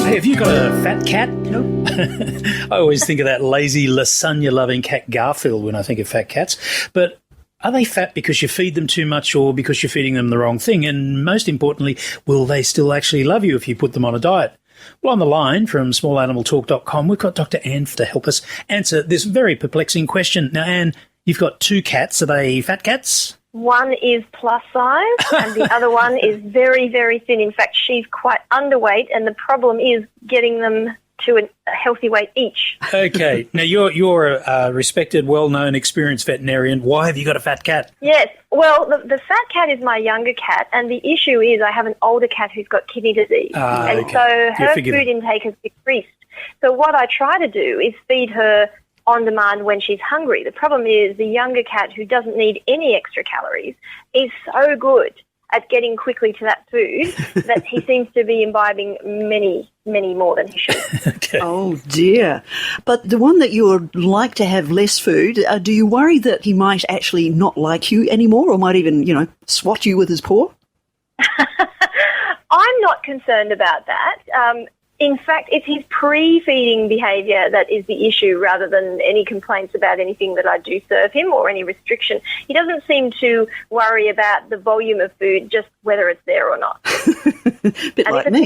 Hey, have you got a fat cat? Nope. I always think of that lazy lasagna-loving cat Garfield when I think of fat cats. But are they fat because you feed them too much or because you're feeding them the wrong thing? And most importantly, will they still actually love you if you put them on a diet? Well, on the line from smallanimaltalk.com, we've got Dr. Anne to help us answer this very perplexing question. Now, Anne, you've got two cats. Are they fat cats? One is plus size and the other one is very, very thin. In fact, she's quite underweight, and the problem is getting them to a healthy weight each. Okay. Now, you're a respected, well-known, experienced veterinarian. Why have you got a fat cat? Yes. Well, the fat cat is my younger cat, and the issue is I have an older cat who's got kidney disease. And okay. so her You're food intake has decreased. So what I try to do is feed her on demand when she's hungry. The problem is the younger cat, who doesn't need any extra calories, is so good at getting quickly to that food that he seems to be imbibing many, many more than he should. Okay. Oh, dear. But the one that you would like to have less food, do you worry that he might actually not like you anymore or might even, swat you with his paw? I'm not concerned about that. In fact, it's his pre-feeding behaviour that is the issue rather than any complaints about anything that I do serve him or any restriction. He doesn't seem to worry about the volume of food, just whether it's there or not. Bit and like if me.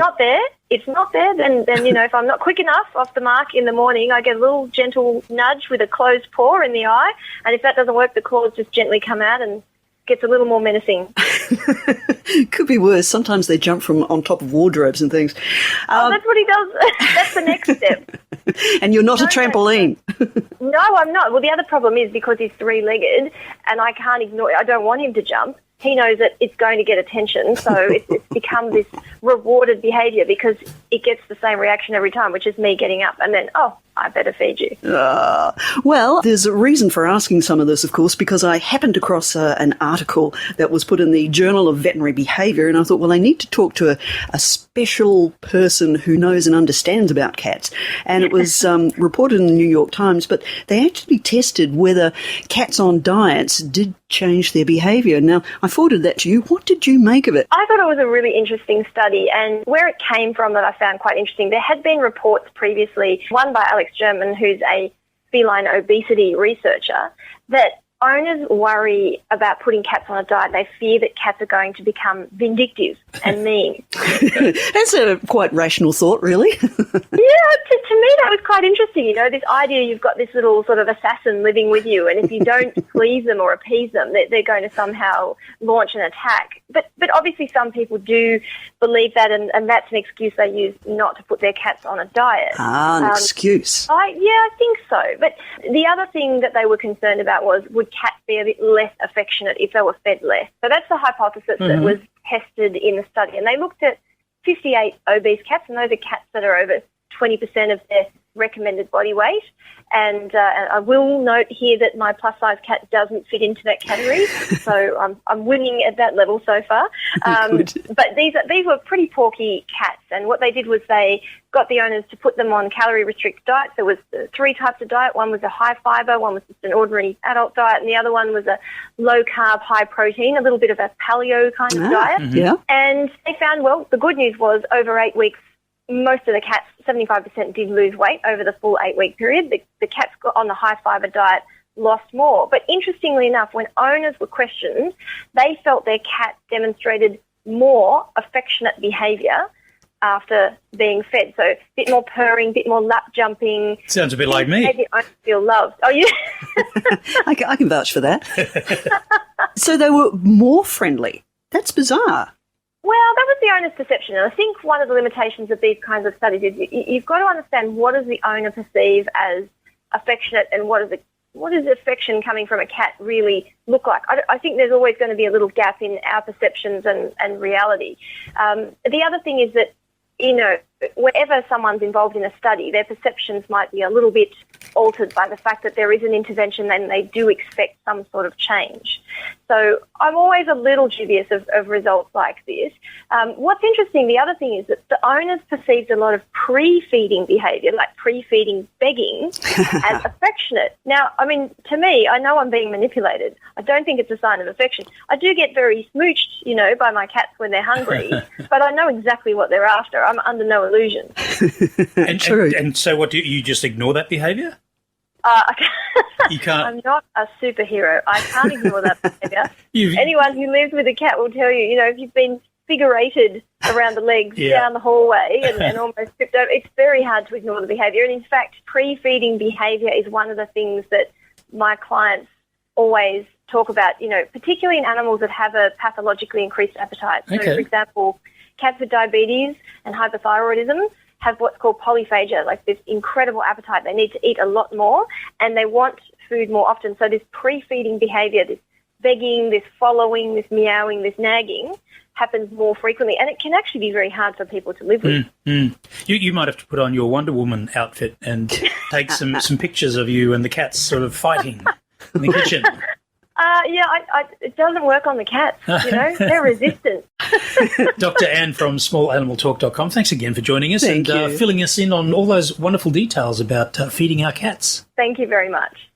it's not there, then if I'm not quick enough off the mark in the morning, I get a little gentle nudge with a closed paw in the eye. And if that doesn't work, the claws just gently come out and gets a little more menacing. Could be worse. Sometimes they jump from on top of wardrobes and things. That's what he does. That's the next step. And you're not a trampoline. No, I'm not. Well, the other problem is because he's three-legged and I can't ignore it. I don't want him to jump. He knows that it's going to get attention, so it's become this rewarded behaviour because it gets the same reaction every time, which is me getting up and then, I better feed you. Well, there's a reason for asking some of this, of course, because I happened across an article that was put in the Journal of Veterinary Behaviour, and I thought, well, I need to talk to a special person who knows and understands about cats. And it was reported in the New York Times, but they actually tested whether cats on diets did change their behaviour. Now, I forwarded that to you. What did you make of it? I thought it was a really interesting study, and where it came from that I found quite interesting, there had been reports previously, one by Alex German, who's a feline obesity researcher, that owners worry about putting cats on a diet. They fear that cats are going to become vindictive and mean. That's a quite rational thought, really. Yeah, to me that was quite interesting. This idea you've got this little sort of assassin living with you, and if you don't please them or appease them, they're going to somehow launch an attack. But obviously some people do believe that, and that's an excuse they use not to put their cats on a diet. An excuse. I think so. But the other thing that they were concerned about was, would cats be a bit less affectionate if they were fed less? So that's the hypothesis that was tested in the study. And they looked at 58 obese cats, and those are cats that are over 20% of their recommended body weight. And I will note here that my plus-size cat doesn't fit into that category, so I'm winning at that level so far. But these were pretty porky cats, and what they did was they got the owners to put them on calorie-restricted diets. There was three types of diet. One was a high-fibre, one was just an ordinary adult diet, and the other one was a low-carb, high-protein, a little bit of a paleo kind of diet. Yeah. And they found, well, the good news was over 8 weeks, most of the cats, 75%, did lose weight over the full 8-week period. The cats got on the high-fibre diet lost more. But interestingly enough, when owners were questioned, they felt their cat demonstrated more affectionate behaviour after being fed. So a bit more purring, a bit more lap jumping. Sounds a bit like me. Made the owner feel loved. Oh, yeah. I can vouch for that. So they were more friendly. That's bizarre. Well, that was the owner's perception. And I think one of the limitations of these kinds of studies is you've got to understand what does the owner perceive as affectionate and what does affection coming from a cat really look like. I think there's always going to be a little gap in our perceptions and reality. The other thing is that, whenever someone's involved in a study, their perceptions might be a little bit altered by the fact that there is an intervention and they do expect some sort of change. So I'm always a little dubious of results like this. What's interesting, the other thing is that the owners perceived a lot of pre-feeding behaviour, like pre-feeding begging, as affectionate. Now, I mean, to me, I know I'm being manipulated. I don't think it's a sign of affection. I do get very smooched, by my cats when they're hungry, but I know exactly what they're after. I'm under no illusion. True. And so what, do you just ignore that behaviour? You can't. I'm not a superhero. I can't ignore that behaviour. Anyone who lives with a cat will tell you, if you've been figurated around the legs down the hallway and almost tripped over, it's very hard to ignore the behaviour. And in fact, pre-feeding behaviour is one of the things that my clients always talk about, particularly in animals that have a pathologically increased appetite. So, for example, cats with diabetes and hypothyroidism have what's called polyphagia, like this incredible appetite. They need to eat a lot more and they want food more often. So this pre-feeding behaviour, this begging, this following, this meowing, this nagging happens more frequently, and it can actually be very hard for people to live with. You might have to put on your Wonder Woman outfit and take some pictures of you and the cats sort of fighting in the kitchen. It doesn't work on the cats, They're resistant. Dr. Anne from SmallAnimalTalk.com, thanks again for joining us Thank you. filling us in on all those wonderful details about feeding our cats. Thank you very much.